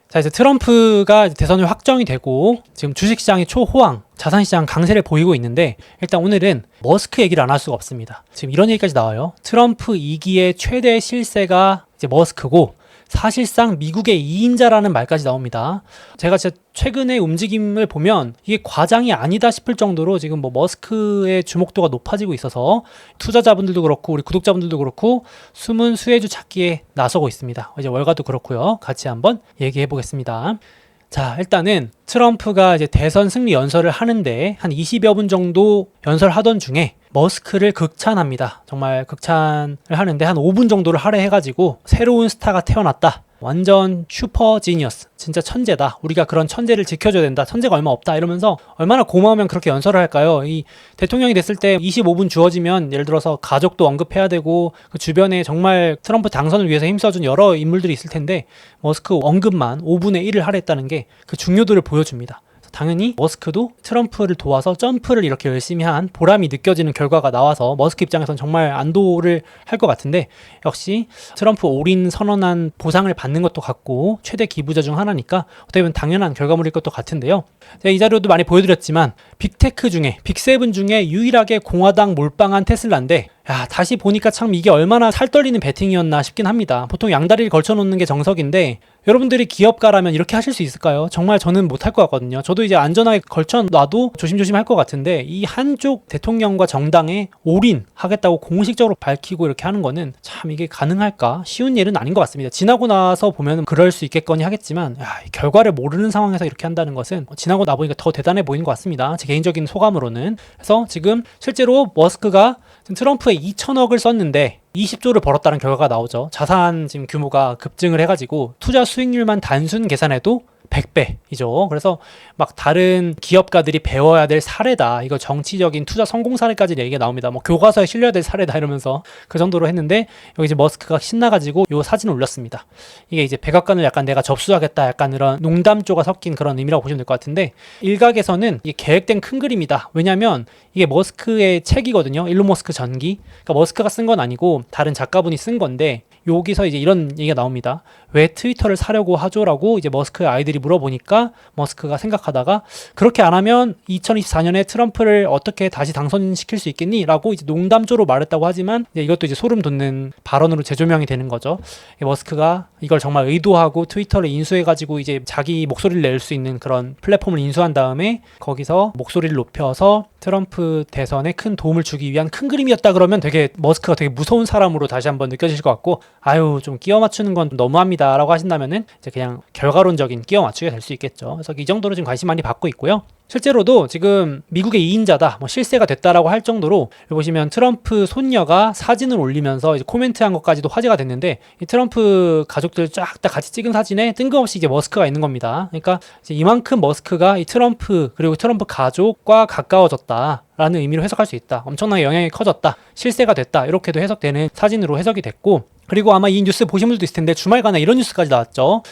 자, 이제 트럼프가 대선이 확정이 되고 지금 주식시장이 초호황, 자산시장 강세를 보이고 있는데 일단 오늘은 머스크 얘기를 안 할 수가 없습니다. 지금 이런 얘기까지 나와요. 트럼프 2기의 최대 실세가 이제 머스크고 사실상 미국의 2인자라는 말까지 나옵니다. 제가 진짜 최근의 움직임을 보면 이게 과장이 아니다 싶을 정도로 지금 뭐 머스크의 주목도가 높아지고 있어서 투자자분들도 그렇고 우리 구독자분들도 그렇고 숨은 수혜주 찾기에 나서고 있습니다. 이제 월가도 그렇고요. 같이 한번 얘기해 보겠습니다. 자, 일단은 트럼프가 이제 대선 승리 연설을 하는데 한 20여 분 정도 연설하던 중에 머스크를 극찬합니다. 정말 극찬을 하는데 한 5분 정도를 할애해가지고 새로운 스타가 태어났다. 완전 슈퍼 지니어스. 진짜 천재다. 우리가 그런 천재를 지켜줘야 된다. 천재가 얼마 없다. 이러면서 얼마나 고마우면 그렇게 연설을 할까요? 이 대통령이 됐을 때 25분 주어지면 예를 들어서 가족도 언급해야 되고 그 주변에 정말 트럼프 당선을 위해서 힘써준 여러 인물들이 있을 텐데 머스크 언급만 5분의 1을 할애했다는 게 그 중요도를 보여줍니다. 당연히 머스크도 트럼프를 도와서 점프를 이렇게 열심히 한 보람이 느껴지는 결과가 나와서 머스크 입장에서는 정말 안도를 할 것 같은데 역시 트럼프 올인 선언한 보상을 받는 것도 같고 최대 기부자 중 하나니까 어떻게 보면 당연한 결과물일 것도 같은데요. 제가 이 자료도 많이 보여드렸지만 빅테크 중에 빅7 중에 유일하게 공화당 몰빵한 테슬라인데 야, 다시 보니까 참 이게 얼마나 살떨리는 배팅이었나 싶긴 합니다. 보통 양다리를 걸쳐놓는 게 정석인데 여러분들이 기업가라면 이렇게 하실 수 있을까요? 정말 저는 못할 것 같거든요. 저도 이제 안전하게 걸쳐놔도 조심조심 할 것 같은데 이 한쪽 대통령과 정당에 올인하겠다고 공식적으로 밝히고 이렇게 하는 거는 참 이게 가능할까? 쉬운 일은 아닌 것 같습니다. 지나고 나서 보면 그럴 수 있겠거니 하겠지만 야, 결과를 모르는 상황에서 이렇게 한다는 것은 지나고 나보니까 더 대단해 보이는 것 같습니다. 제 개인적인 소감으로는. 그래서 지금 실제로 머스크가 트럼프에 2천억을 썼는데 20조를 벌었다는 결과가 나오죠. 자산 지금 규모가 급증을 해가지고 투자 수익률만 단순 계산해도 100배이죠. 그래서 막 다른 기업가들이 배워야 될 사례다. 이거 정치적인 투자 성공 사례까지 얘기가 나옵니다. 뭐 교과서에 실려야 될 사례다 이러면서 그 정도로 했는데 여기 이제 머스크가 신나가지고 요 사진을 올렸습니다. 이게 이제 백악관을 약간 내가 접수하겠다 약간 이런 농담조가 섞인 그런 의미라고 보시면 될 것 같은데 일각에서는 이게 계획된 큰 그림이다. 왜냐면 이게 머스크의 책이거든요. 일론 머스크 전기. 그러니까 머스크가 쓴 건 아니고 다른 작가분이 쓴 건데 여기서 이제 이런 얘기가 나옵니다. 왜 트위터를 사려고 하죠? 라고 이제 머스크의 아이들이 물어보니까 머스크가 생각하다가 그렇게 안 하면 2024년에 트럼프를 어떻게 다시 당선시킬 수 있겠니? 라고 이제 농담조로 말했다고 하지만 이것도 이제 소름 돋는 발언으로 재조명이 되는 거죠. 머스크가 이걸 정말 의도하고 트위터를 인수해가지고 이제 자기 목소리를 낼 수 있는 그런 플랫폼을 인수한 다음에 거기서 목소리를 높여서 트럼프 대선에 큰 도움을 주기 위한 큰 그림이었다 그러면 되게 머스크가 되게 무서운 사람으로 다시 한번 느껴질 것 같고 아유 좀 끼워 맞추는 건 너무합니다 라고 하신다면은 이제 그냥 결과론적인 끼워 맞추게 될 수 있겠죠. 그래서 이 정도로 지금 관심 많이 받고 있고요. 실제로도 지금 미국의 2인자다, 뭐 실세가 됐다라고 할 정도로 여기 보시면 트럼프 손녀가 사진을 올리면서 이제 코멘트한 것까지도 화제가 됐는데 이 트럼프 가족들 쫙 다 같이 찍은 사진에 뜬금없이 이제 머스크가 있는 겁니다. 그러니까 이제 이만큼 머스크가 이 트럼프 그리고 트럼프 가족과 가까워졌다라는 의미로 해석할 수 있다. 엄청나게 영향이 커졌다, 실세가 됐다 이렇게도 해석되는 사진으로 해석이 됐고. 그리고 아마 이 뉴스 보신 분들도 있을 텐데 주말간에 이런 뉴스까지 나왔죠.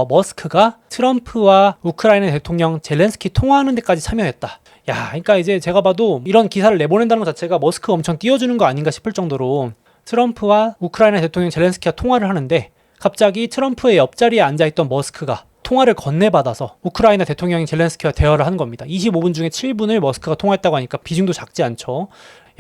머스크가 트럼프와 우크라이나 대통령 젤렌스키 통화하는 데까지 참여했다. 야, 그러니까 이제 제가 봐도 이런 기사를 내보낸다는 것 자체가 머스크가 엄청 띄워주는 거 아닌가 싶을 정도로 트럼프와 우크라이나 대통령 젤렌스키가 통화를 하는데 갑자기 트럼프의 옆자리에 앉아있던 머스크가 통화를 건네받아서 우크라이나 대통령이 젤렌스키와 대화를 하는 겁니다. 25분 중에 7분을 머스크가 통화했다고 하니까 비중도 작지 않죠.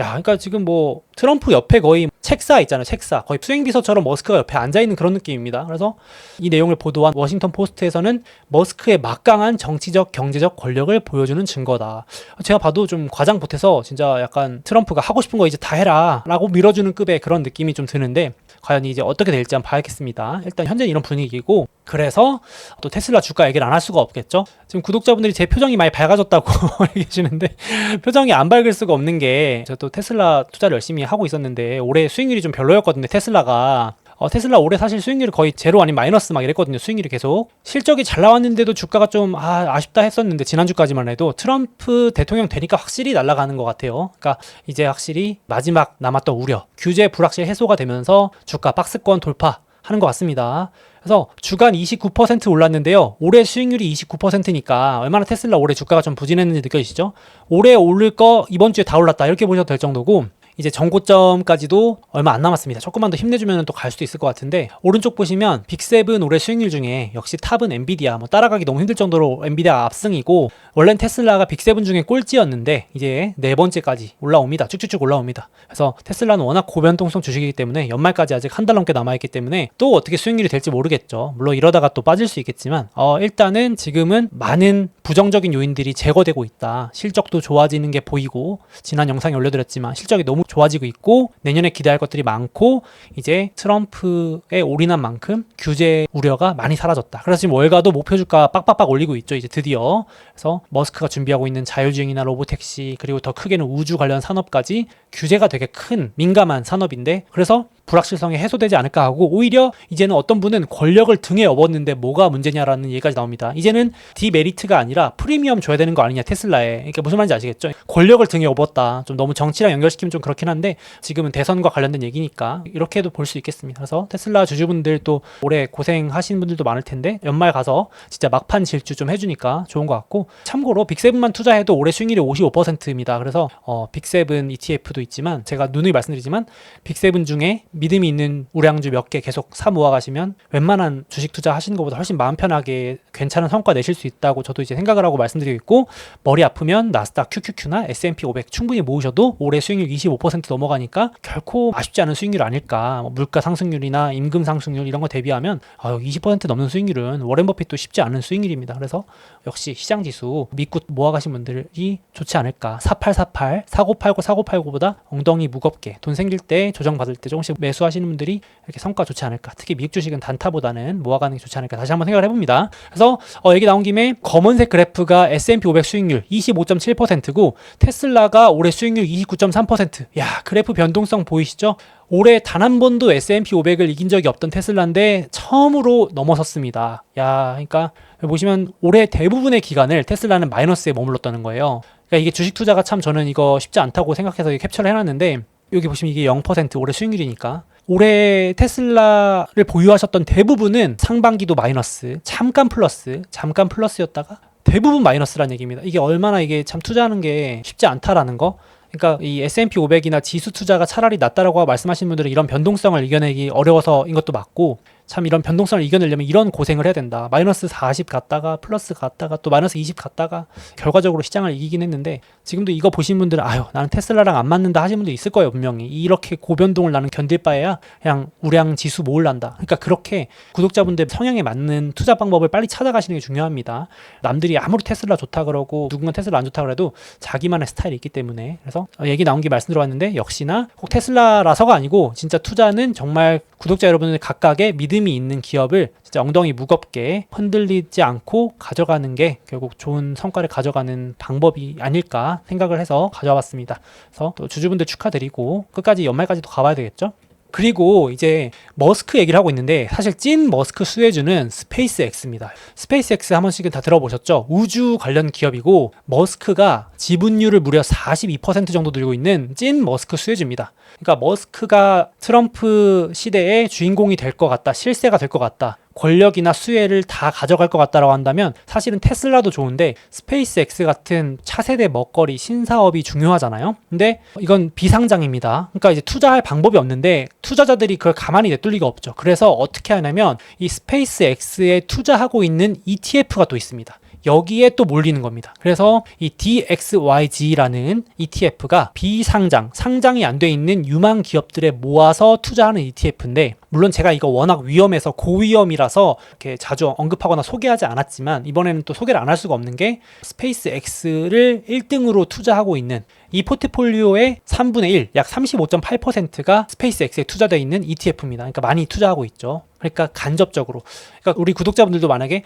야, 그러니까 지금 뭐 트럼프 옆에 거의 책사 있잖아요. 책사. 거의 수행비서처럼 머스크가 옆에 앉아있는 그런 느낌입니다. 그래서 이 내용을 보도한 워싱턴 포스트에서는 머스크의 막강한 정치적, 경제적 권력을 보여주는 증거다. 제가 봐도 좀 과장 보태서 진짜 약간 트럼프가 하고 싶은 거 이제 다 해라 라고 밀어주는 급의 그런 느낌이 좀 드는데 과연 이제 어떻게 될지 한번 봐야겠습니다. 일단 현재는 이런 분위기고 그래서 또 테슬라 주가 얘기를 안 할 수가 없겠죠. 지금 구독자분들이 제 표정이 많이 밝아졌다고 얘기하시는데 표정이 안 밝을 수가 없는 게 제가 또 테슬라 투자를 열심히 하고 있었는데 올해 수익률이 좀 별로였거든요. 테슬라가 테슬라 올해 사실 수익률이 거의 제로 아닌 마이너스 막 이랬거든요. 수익률이 계속 실적이 잘 나왔는데도 주가가 좀 아쉽다 했었는데 지난주까지만 해도 트럼프 대통령 되니까 확실히 날아가는 것 같아요. 그러니까 이제 확실히 마지막 남았던 우려, 규제 불확실 해소가 되면서 주가 박스권 돌파하는 것 같습니다. 그래서 주간 29% 올랐는데요. 올해 수익률이 29%니까 얼마나 테슬라 올해 주가가 좀 부진했는지 느껴지시죠? 올해 오를 거 이번 주에 다 올랐다 이렇게 보셔도 될 정도고 이제 전고점까지도 얼마 안 남았습니다. 조금만 더 힘내주면 또 갈 수도 있을 것 같은데, 오른쪽 보시면 빅7 올해 수익률 중에 역시 탑은 엔비디아, 뭐 따라가기 너무 힘들 정도로 엔비디아 압승이고, 원래는 테슬라가 빅7 중에 꼴찌였는데 이제 네 번째까지 올라옵니다. 쭉쭉쭉 올라옵니다. 그래서 테슬라는 워낙 고변동성 주식이기 때문에 연말까지 아직 한 달 넘게 남아있기 때문에 또 어떻게 수익률이 될지 모르겠죠. 물론 이러다가 또 빠질 수 있겠지만 일단은 지금은 많은 부정적인 요인들이 제거되고 있다. 실적도 좋아지는 게 보이고, 지난 영상에 올려드렸지만 실적이 너무 좋아지고 있고, 내년에 기대할 것들이 많고, 이제 트럼프에 올인한 만큼 규제 우려가 많이 사라졌다. 그래서 지금 월가도 목표 주가 빡빡빡 올리고 있죠. 이제 드디어. 그래서 머스크가 준비하고 있는 자율주행이나 로보택시, 그리고 더 크게는 우주 관련 산업까지 규제가 되게 큰 민감한 산업인데, 그래서 불확실성이 해소되지 않을까 하고, 오히려 이제는 어떤 분은 권력을 등에 업었는데 뭐가 문제냐라는 얘기까지 나옵니다. 이제는 디메리트가 아니라 프리미엄 줘야 되는 거 아니냐, 테슬라에. 그러니까 무슨 말인지 아시겠죠? 권력을 등에 업었다. 좀 너무 정치랑 연결시키면 좀 그렇긴 한데, 지금은 대선과 관련된 얘기니까 이렇게도 볼 수 있겠습니다. 그래서 테슬라 주주분들 또 올해 고생하신 분들도 많을 텐데, 연말 가서 진짜 막판 질주 좀 해주니까 좋은 것 같고, 참고로 빅7만 투자해도 올해 수익률이 55%입니다. 그래서 빅7 ETF도 있지만, 제가 누누이 말씀드리지만 빅7 중에 믿음이 있는 우량주 몇 개 계속 사 모아가시면 웬만한 주식 투자 하시는 것보다 훨씬 마음 편하게 괜찮은 성과 내실 수 있다고 저도 이제 생각을 하고 말씀드리고 있고, 머리 아프면 나스닥 QQQ나 S&P 500 충분히 모으셔도 올해 수익률 25% 넘어가니까 결코 아쉽지 않은 수익률 아닐까. 물가 상승률이나 임금 상승률 이런 거 대비하면 20% 넘는 수익률은 워렌 버핏도 쉽지 않은 수익률입니다. 그래서 역시 시장 지수 믿고 모아가신 분들이 좋지 않을까. 4848, 4989, 4989보다 엉덩이 무겁게 돈 생길 때 조정받을 때 조금씩 매수하시는 분들이 이렇게 성과 좋지 않을까. 특히 미국 주식은 단타보다는 모아가는 게 좋지 않을까. 다시 한번 생각을 해봅니다. 그래서 얘기 나온 김에 검은색 그래프가 S&P 500 수익률 25.7%고 테슬라가 올해 수익률 29.3%. 야, 그래프 변동성 보이시죠? 올해 단 한 번도 S&P 500을 이긴 적이 없던 테슬라인데 처음으로 넘어섰습니다. 야, 그러니까 보시면 올해 대부분의 기간을 테슬라는 마이너스에 머물렀다는 거예요. 그러니까 이게 주식 투자가 참 저는 이거 쉽지 않다고 생각해서 캡처를 해놨는데, 여기 보시면 이게 0% 올해 수익률이니까, 올해 테슬라를 보유하셨던 대부분은 상반기도 마이너스, 잠깐 플러스였다가 대부분 마이너스라는 얘기입니다. 이게 얼마나 이게 참 투자하는 게 쉽지 않다라는 거. 그러니까 이 S&P 500이나 지수 투자가 차라리 낫다라고 말씀하시는 분들은 이런 변동성을 이겨내기 어려워서인 것도 맞고, 참 이런 변동성을 이겨내려면 이런 고생을 해야 된다. 마이너스 40 갔다가 플러스 갔다가 또 마이너스 20 갔다가 결과적으로 시장을 이기긴 했는데, 지금도 이거 보신 분들은 나는 테슬라랑 안 맞는다 하시는 분도 있을 거예요. 분명히 이렇게 고변동을 나는 견딜 바에야 그냥 우량 지수 모을란다. 그러니까 그렇게 구독자분들 성향에 맞는 투자 방법을 빨리 찾아가시는 게 중요합니다. 남들이 아무리 테슬라 좋다 그러고 누군가 테슬라 안 좋다 그래도 자기만의 스타일이 있기 때문에. 그래서 얘기 나온 게 말씀드려봤는데, 역시나 꼭 테슬라라서가 아니고 진짜 투자는 정말 구독자 여러분들 각각의 믿음이 있는 기업을 진짜 엉덩이 무겁게 흔들리지 않고 가져가는 게 결국 좋은 성과를 가져가는 방법이 아닐까 생각을 해서 가져와 봤습니다. 그래서 또 주주분들 축하드리고 끝까지 연말까지도 가봐야 되겠죠? 그리고 이제 머스크 얘기를 하고 있는데, 사실 찐 머스크 수혜주는 스페이스X입니다. 스페이스X 한 번씩은 다 들어보셨죠? 우주 관련 기업이고, 머스크가 지분율을 무려 42% 정도 들고 있는 찐 머스크 수혜주입니다. 그러니까 머스크가 트럼프 시대의 주인공이 될 것 같다, 실세가 될 것 같다, 권력이나 수혜를 다 가져갈 것 같다라고 한다면 사실은 테슬라도 좋은데 스페이스X 같은 차세대 먹거리 신사업이 중요하잖아요. 근데 이건 비상장입니다. 그러니까 이제 투자할 방법이 없는데 투자자들이 그걸 가만히 냅둘 리가 없죠. 그래서 어떻게 하냐면 이 스페이스X에 투자하고 있는 ETF가 또 있습니다. 여기에 또 몰리는 겁니다. 그래서 이 DXYG라는 ETF가 비상장, 상장이 안 돼 있는 유망 기업들에 모아서 투자하는 ETF인데, 물론 제가 이거 워낙 위험해서 고위험이라서 이렇게 자주 언급하거나 소개하지 않았지만, 이번에는 또 소개를 안 할 수가 없는 게 스페이스X를 1등으로 투자하고 있는 이 포트폴리오의 3분의 1, 약 35.8%가 스페이스X에 투자되어 있는 ETF입니다. 그러니까 많이 투자하고 있죠. 그러니까 간접적으로. 그러니까 우리 구독자분들도 만약에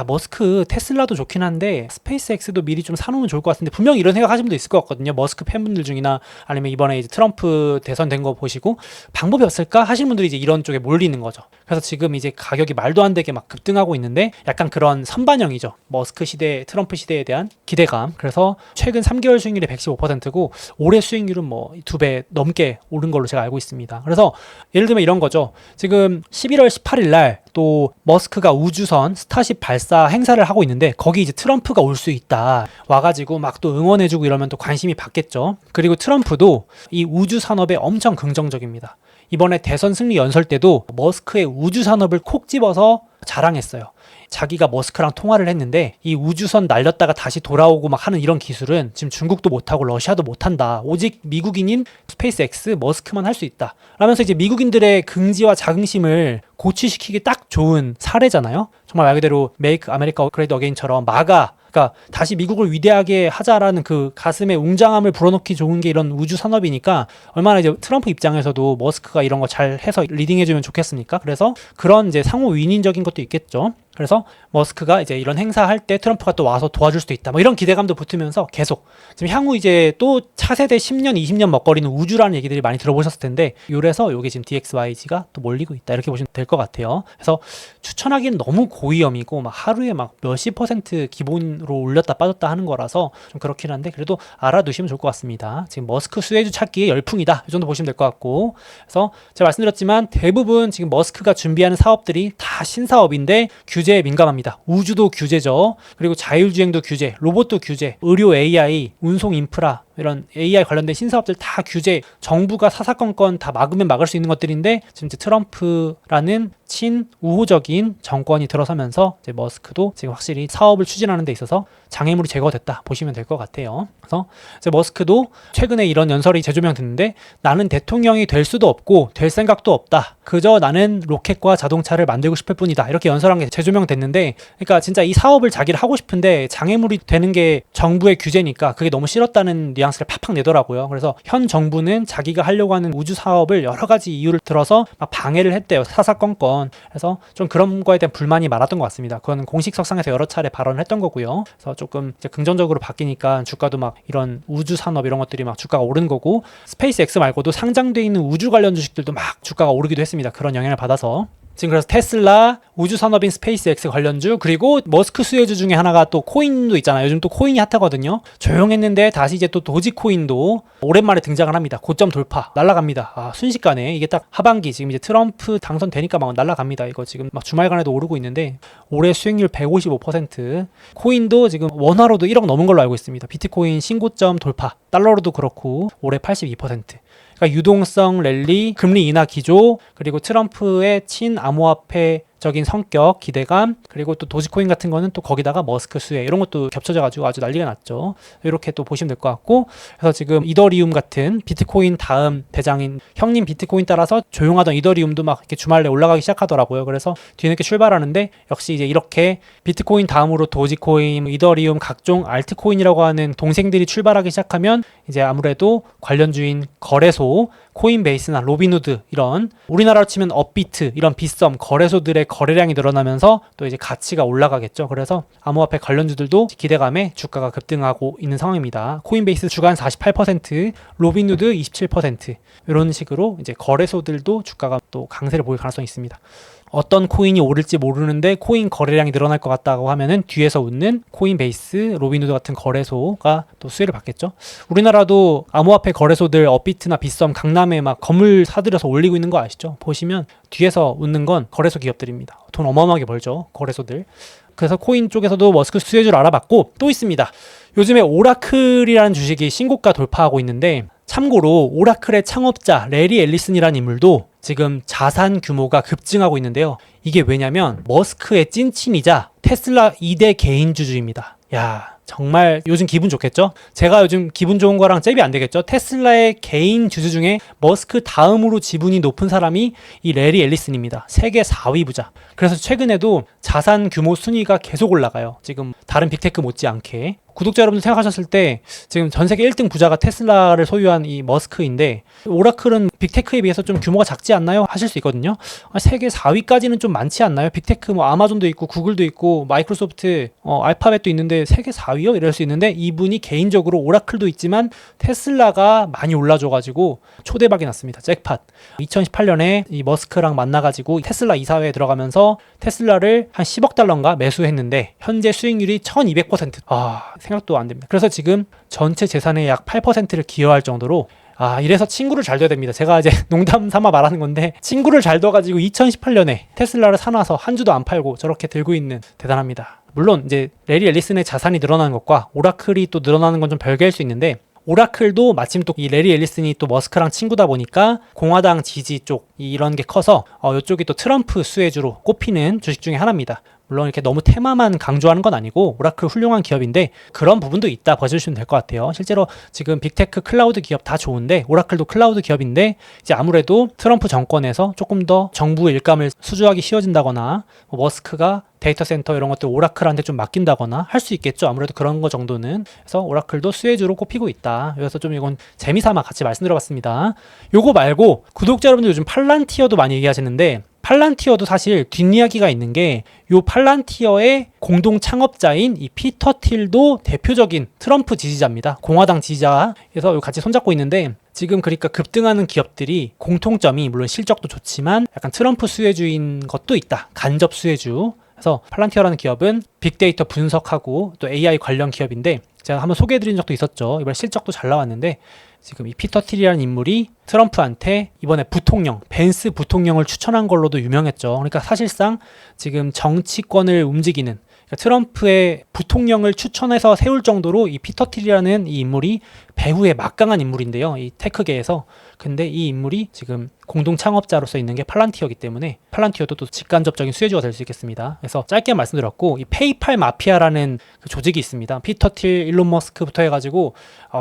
머스크 테슬라도 좋긴 한데 스페이스X도 미리 좀 사놓으면 좋을 것 같은데, 분명히 이런 생각 하시는 분도 있을 것 같거든요. 머스크 팬분들 중이나 아니면 이번에 이제 트럼프 대선된 거 보시고 방법이 없을까 하시는 분들이 이제 이런 쪽에 몰리는 거죠. 그래서 지금 이제 가격이 말도 안 되게 막 급등하고 있는데, 약간 그런 선반영이죠. 머스크 시대, 트럼프 시대에 대한 기대감. 그래서 최근 3개월 수익률이 115%, 같고 올해 수익률은 뭐 2배 넘게 오른 걸로 제가 알고 있습니다. 그래서 예를 들면 이런 거죠. 지금 11월 18일 날 또 머스크가 우주선 스타쉽 발사 행사를 하고 있는데 거기 이제 트럼프가 올 수 있다 와가지고 막 또 응원해주고 이러면 또 관심이 받겠죠. 그리고 트럼프도 이 우주 산업에 엄청 긍정적입니다. 이번에 대선 승리 연설 때도 머스크의 우주 산업을 콕 집어서 자랑했어요. 자기가 머스크랑 통화를 했는데 이 우주선 날렸다가 다시 돌아오고 막 하는 이런 기술은 지금 중국도 못하고 러시아도 못한다. 오직 미국인인 스페이스X 머스크만 할 수 있다. 라면서 이제 미국인들의 긍지와 자긍심을 고취시키기 딱 좋은 사례잖아요. 정말 말 그대로 Make America Great Again처럼 마가 그러니까 다시 미국을 위대하게 하자라는 그 가슴에 웅장함을 불어넣기 좋은 게 이런 우주 산업이니까 얼마나 이제 트럼프 입장에서도 머스크가 이런 거 잘 해서 리딩해주면 좋겠습니까? 그래서 그런 이제 상호 윈윈적인 것도 있겠죠. 그래서 머스크가 이제 이런 행사할 때 트럼프가 또 와서 도와줄 수도 있다. 뭐 이런 기대감도 붙으면서 계속 지금 향후 이제 또 차세대 10년, 20년 먹거리는 우주라는 얘기들이 많이 들어보셨을 텐데 요래서 요게 지금 DXYG가 또 몰리고 있다. 이렇게 보시면 될 것 같아요. 그래서 추천하기는 너무 고위험이고 막 하루에 막 몇십 % 기본으로 올렸다 빠졌다 하는 거라서 좀 그렇긴 한데 그래도 알아두시면 좋을 것 같습니다. 지금 머스크 수혜주 찾기에 열풍이다. 이 정도 보시면 될 것 같고 그래서 제가 말씀드렸지만 대부분 지금 머스크가 준비하는 사업들이 다 신사업인데 규제에 민감합니다. 우주도 규제죠. 그리고 자율주행도 규제, 로봇도 규제, 의료 AI, 운송 인프라 이런 AI 관련된 신사업들 다 규제, 정부가 사사건건 다 막으면 막을 수 있는 것들인데 지금 이제 트럼프라는 친우호적인 정권이 들어서면서 이제 머스크도 지금 확실히 사업을 추진하는 데 있어서 장애물이 제거됐다 보시면 될 것 같아요. 그래서 이제 머스크도 최근에 이런 연설이 재조명됐는데 나는 대통령이 될 수도 없고 될 생각도 없다. 그저 나는 로켓과 자동차를 만들고 싶을 뿐이다. 이렇게 연설한 게 재조명됐는데 그러니까 진짜 이 사업을 자기를 하고 싶은데 장애물이 되는 게 정부의 규제니까 그게 너무 싫었다는 뉘앙스를 팍팍 내더라고요. 그래서 현 정부는 자기가 하려고 하는 우주 사업을 여러 가지 이유를 들어서 막 방해를 했대요. 사사건건. 그래서 좀 그런 거에 대한 불만이 많았던 것 같습니다. 그건 공식 석상에서 여러 차례 발언을 했던 거고요. 그래서 조금 이제 긍정적으로 바뀌니까 주가도 막 이런 우주 산업 이런 것들이 막 주가가 오르는 거고 스페이스X 말고도 상장돼 있는 우주 관련 주식들도 막 주가가 오르기도 했습니다. 그런 영향을 받아서. 지금 그래서 테슬라, 우주산업인 스페이스X 관련주, 그리고 머스크 수혜주 중에 하나가 또 코인도 있잖아요. 요즘 또 코인이 핫하거든요. 조용했는데 다시 이제 또 도지코인도 오랜만에 등장을 합니다. 고점 돌파, 날아갑니다. 순식간에 이게 딱 하반기 지금 이제 트럼프 당선되니까 막 날아갑니다. 이거 지금 막 주말간에도 오르고 있는데 올해 수익률 155%, 코인도 지금 원화로도 1억 넘은 걸로 알고 있습니다. 비트코인 신고점 돌파, 달러로도 그렇고 올해 82%. 그러니까 유동성 랠리, 금리 인하 기조, 그리고 트럼프의 친암호화폐적인 성격, 기대감, 그리고 또 도지코인 같은 거는 또 거기다가 머스크 수혜 이런 것도 겹쳐져가지고 아주 난리가 났죠. 이렇게 또 보시면 될 것 같고 그래서 지금 이더리움 같은 비트코인 다음 대장인 형님 비트코인 따라서 조용하던 이더리움도 막 이렇게 주말에 올라가기 시작하더라고요. 그래서 뒤늦게 출발하는데 역시 이제 이렇게 비트코인 다음으로 도지코인, 이더리움, 각종 알트코인이라고 하는 동생들이 출발하기 시작하면 이제 아무래도 관련주인 거래소 코인베이스나 로빈후드 이런 우리나라로 치면 업비트 이런 빗썸 거래소들의 거래량이 늘어나면서 또 이제 가치가 올라가겠죠. 그래서 암호화폐 관련주들도 기대감에 주가가 급등하고 있는 상황입니다. 코인베이스 주간 48%, 로빈후드 27% 이런 식으로 이제 거래소들도 주가가 또 강세를 보일 가능성이 있습니다. 어떤 코인이 오를지 모르는데 코인 거래량이 늘어날 것 같다고 하면은 뒤에서 웃는 코인베이스, 로빈후드 같은 거래소가 또 수혜를 받겠죠. 우리나라도 암호화폐 거래소들 업비트나 빗썸 강남에 막 건물 사들여서 올리고 있는 거 아시죠? 보시면 뒤에서 웃는 건 거래소 기업들입니다. 돈 어마어마하게 벌죠, 거래소들. 그래서 코인 쪽에서도 머스크 수혜주를 알아봤고 또 있습니다. 요즘에 오라클이라는 주식이 신고가 돌파하고 있는데 참고로 오라클의 창업자 레리 앨리슨이라는 인물도 지금 자산 규모가 급증하고 있는데요. 이게 왜냐면 머스크의 찐친이자 테슬라 2대 개인주주입니다. 야, 정말 요즘 기분 좋겠죠? 제가 요즘 기분 좋은 거랑 잽이 안 되겠죠? 테슬라의 개인 주주 중에 머스크 다음으로 지분이 높은 사람이 이 레리 앨리슨입니다. 세계 4위 부자. 그래서 최근에도 자산 규모 순위가 계속 올라가요. 지금 다른 빅테크 못지않게. 구독자 여러분들 생각하셨을 때 지금 전 세계 1등 부자가 테슬라를 소유한 이 머스크인데 오라클은 빅테크에 비해서 좀 규모가 작지 않나요? 하실 수 있거든요. 세계 4위까지는 좀 많지 않나요? 빅테크 뭐 아마존도 있고 구글도 있고 마이크로소프트, 알파벳도 있는데 세계 4위요? 이럴 수 있는데 이분이 개인적으로 오라클도 있지만 테슬라가 많이 올라줘가지고 초대박이 났습니다. 잭팟. 2018년에 이 머스크랑 만나가지고 테슬라 이사회에 들어가면서 테슬라를 한 10억 달러인가 매수했는데 현재 수익률이 수익률이 1200%. 생각도 안 됩니다. 그래서 지금 전체 재산의 약 8%를 기여할 정도로 이래서 친구를 잘 둬야 됩니다. 제가 이제 농담 삼아 말하는 건데 친구를 잘 둬가지고 2018년에 테슬라를 사놔서 한 주도 안 팔고 저렇게 들고 있는 대단합니다. 물론 이제 레리 앨리슨의 자산이 늘어나는 것과 오라클이 또 늘어나는 건 좀 별개일 수 있는데 오라클도 마침 또 이 레리 앨리슨이 또 머스크랑 친구다 보니까 공화당 지지 쪽 이런 게 커서 이쪽이 또 트럼프 수혜주로 꼽히는 주식 중에 하나입니다. 물론 이렇게 너무 테마만 강조하는 건 아니고 오라클 훌륭한 기업인데 그런 부분도 있다 봐주시면 될 것 같아요. 실제로 지금 빅테크 클라우드 기업 다 좋은데 오라클도 클라우드 기업인데 이제 아무래도 트럼프 정권에서 조금 더 정부 일감을 수주하기 쉬워진다거나 머스크가 데이터 센터 이런 것들 오라클한테 좀 맡긴다거나 할 수 있겠죠. 아무래도 그런 거 정도는. 그래서 오라클도 수혜주로 꼽히고 있다. 그래서 좀 이건 재미삼아 같이 말씀드려봤습니다. 요거 말고 구독자 여러분들 요즘 팔란티어도 많이 얘기하시는데 팔란티어도 사실 뒷이야기가 있는 게 요 팔란티어의 공동 창업자인 이 피터 틸도 대표적인 트럼프 지지자입니다. 공화당 지지자. 그래서 같이 손잡고 있는데 지금 그러니까 급등하는 기업들이 공통점이 물론 실적도 좋지만 약간 트럼프 수혜주인 것도 있다. 간접 수혜주. 그래서 팔란티어라는 기업은 빅데이터 분석하고 또 AI 관련 기업인데 제가 한번 소개해드린 적도 있었죠. 이번에 실적도 잘 나왔는데 지금 이 피터 틸이라는 인물이 트럼프한테 이번에 부통령, 벤스 부통령을 추천한 걸로도 유명했죠. 그러니까 사실상 지금 정치권을 움직이는 그러니까 트럼프의 부통령을 추천해서 세울 정도로 이 피터 틸이라는 이 인물이 배후에 막강한 인물인데요. 이 테크계에서. 근데 이 인물이 지금 공동 창업자로서 있는 게 팔란티어이기 때문에 팔란티어도 또 직간접적인 수혜주가 될 수 있겠습니다. 그래서 짧게 말씀드렸고 이 페이팔 마피아라는 그 조직이 있습니다. 피터 틸, 일론 머스크부터 해가지고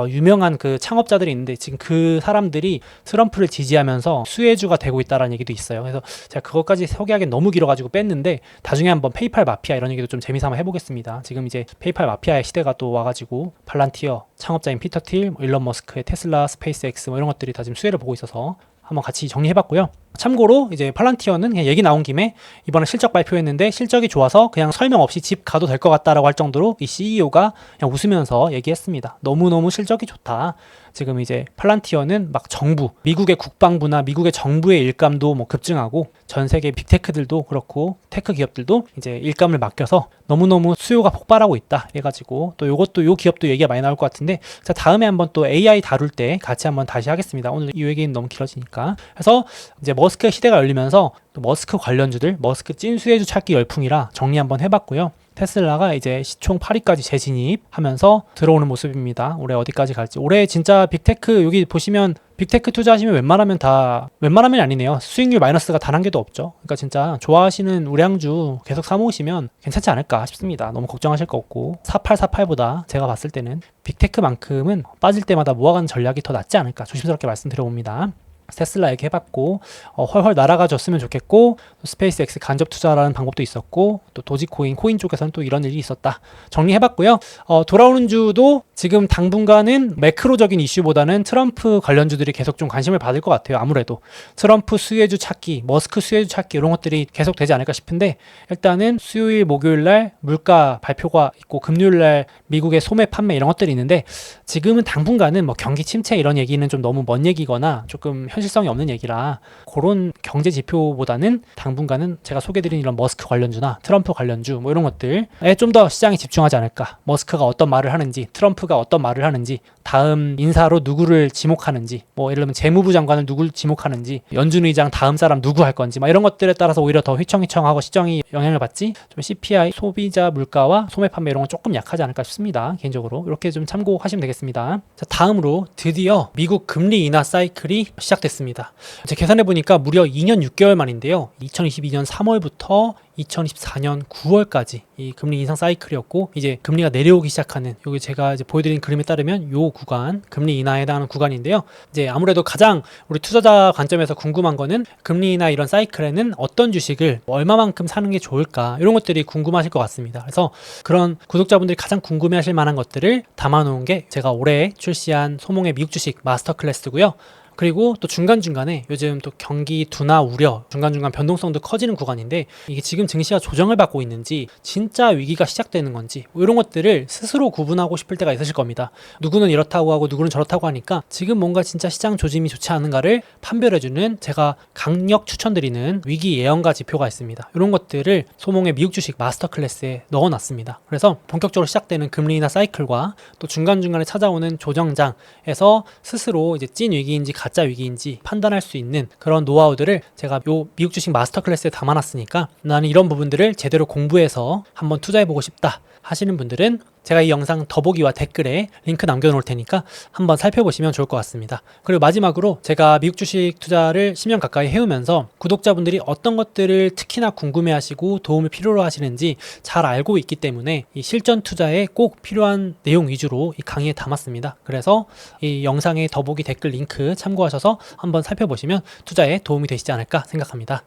유명한 그 창업자들이 있는데 지금 그 사람들이 트럼프를 지지하면서 수혜주가 되고 있다는 얘기도 있어요. 그래서 제가 그것까지 소개하기엔 너무 길어가지고 뺐는데 나중에 한번 페이팔 마피아 이런 얘기도 좀 재미삼아 해보겠습니다. 지금 이제 페이팔 마피아의 시대가 또 와가지고 팔란티어 창업자인 피터 틸, 일론 머스크의 테슬라, 스페이스X 이런 것들이 다 지금 수혜를 보고 있어서 한번 같이 정리해봤고요. 참고로 이제 팔란티어는 그냥 얘기 나온 김에 이번에 실적 발표했는데 실적이 좋아서 그냥 설명 없이 집 가도 될 것 같다라고 할 정도로 이 CEO가 그냥 웃으면서 얘기했습니다. 너무너무 실적이 좋다. 지금 이제 팔란티어는 막 정부, 미국의 국방부나 미국의 정부의 일감도 뭐 급증하고 전 세계 빅테크들도 그렇고 테크 기업들도 이제 일감을 맡겨서 너무너무 수요가 폭발하고 있다 해가지고 또 요것도 요 기업도 얘기가 많이 나올 것 같은데 자 다음에 한번 또 AI 다룰 때 같이 한번 다시 하겠습니다. 오늘 이 얘기는 너무 길어지니까. 그래서 이제 머스크의 시대가 열리면서 또 머스크 관련주들 머스크 찐 수혜주 찾기 열풍이라 정리 한번 해봤고요. 테슬라가 이제 시총 8위까지 재진입하면서 들어오는 모습입니다. 올해 어디까지 갈지. 올해 진짜 빅테크 여기 보시면 빅테크 투자하시면 웬만하면 아니네요. 수익률 마이너스가 단 한 개도 없죠. 그러니까 진짜 좋아하시는 우량주 계속 사모으시면 괜찮지 않을까 싶습니다. 너무 걱정하실 거 없고 4848보다 제가 봤을 때는 빅테크만큼은 빠질 때마다 모아가는 전략이 더 낫지 않을까 조심스럽게 말씀드려봅니다. 테슬라 얘기해봤고 헐헐 날아가줬으면 좋겠고 스페이스X 간접 투자라는 방법도 있었고 또 도지코인 코인 쪽에서는 또 이런 일이 있었다 정리해봤고요. 돌아오는 주도 지금 당분간은 매크로적인 이슈보다는 트럼프 관련주들이 계속 좀 관심을 받을 것 같아요. 아무래도 트럼프 수혜주 찾기 머스크 수혜주 찾기 이런 것들이 계속 되지 않을까 싶은데 일단은 수요일 목요일날 물가 발표가 있고 금요일날 미국의 소매 판매 이런 것들이 있는데 지금은 당분간은 뭐 경기 침체 이런 얘기는 좀 너무 먼 얘기거나 조금 현실성이 없는 얘기라 그런 경제 지표보다는 당분간은 제가 소개드린 이런 머스크 관련주나 트럼프 관련주 뭐 이런 것들에 좀 더 시장이 집중하지 않을까. 머스크가 어떤 말을 하는지 트럼프가 어떤 말을 하는지 다음 인사로 누구를 지목하는지 뭐 예를 들면 재무부 장관을 누굴 지목하는지 연준 의장 다음 사람 누구 할 건지 막 이런 것들에 따라서 오히려 더 휘청휘청하고 시장이 영향을 받지 좀 CPI 소비자 물가와 소매 판매 이런 건 조금 약하지 않을까 싶습니다. 개인적으로 이렇게 좀 참고하시면 되겠습니다. 자, 다음으로 드디어 미국 금리 인하 사이클이 시작됐습니다. 제가 계산해보니까 무려 2년 6개월 만인데요. 2022년 3월부터 2024년 9월까지 이 금리 인상 사이클이었고 이제 금리가 내려오기 시작하는 여기 제가 이제 보여드린 그림에 따르면 요 구간 금리 인하에 해당하는 구간인데요. 이제 아무래도 가장 우리 투자자 관점에서 궁금한 거는 금리 인하 이런 사이클에는 어떤 주식을 얼마만큼 사는 게 좋을까 이런 것들이 궁금하실 것 같습니다. 그래서 그런 구독자분들이 가장 궁금해하실 만한 것들을 담아놓은 게 제가 올해 출시한 소몽의 미국 주식 마스터 클래스고요. 그리고 또 중간중간에 요즘 또 경기 둔화 우려, 중간중간 변동성도 커지는 구간인데 이게 지금 증시가 조정을 받고 있는지 진짜 위기가 시작되는 건지 뭐 이런 것들을 스스로 구분하고 싶을 때가 있으실 겁니다. 누구는 이렇다고 하고 누구는 저렇다고 하니까 지금 뭔가 진짜 시장 조짐이 좋지 않은가를 판별해주는 제가 강력 추천드리는 위기 예언가 지표가 있습니다. 이런 것들을 소몽의 미국 주식 마스터 클래스에 넣어놨습니다. 그래서 본격적으로 시작되는 금리 인하 사이클과 또 중간중간에 찾아오는 조정장에서 스스로 이제 찐 위기인지 가짜 위기인지 판단할 수 있는 그런 노하우들을 제가 요 미국 주식 마스터 클래스에 담아놨으니까 나는 이런 부분들을 제대로 공부해서 한번 투자해보고 싶다 하시는 분들은 제가 이 영상 더보기와 댓글에 링크 남겨놓을 테니까 한번 살펴보시면 좋을 것 같습니다. 그리고 마지막으로 제가 미국 주식 투자를 10년 가까이 해오면서 구독자분들이 어떤 것들을 특히나 궁금해하시고 도움을 필요로 하시는지 잘 알고 있기 때문에 이 실전 투자에 꼭 필요한 내용 위주로 이 강의에 담았습니다. 그래서 이 영상의 더보기 댓글 링크 참고하셔서 한번 살펴보시면 투자에 도움이 되시지 않을까 생각합니다.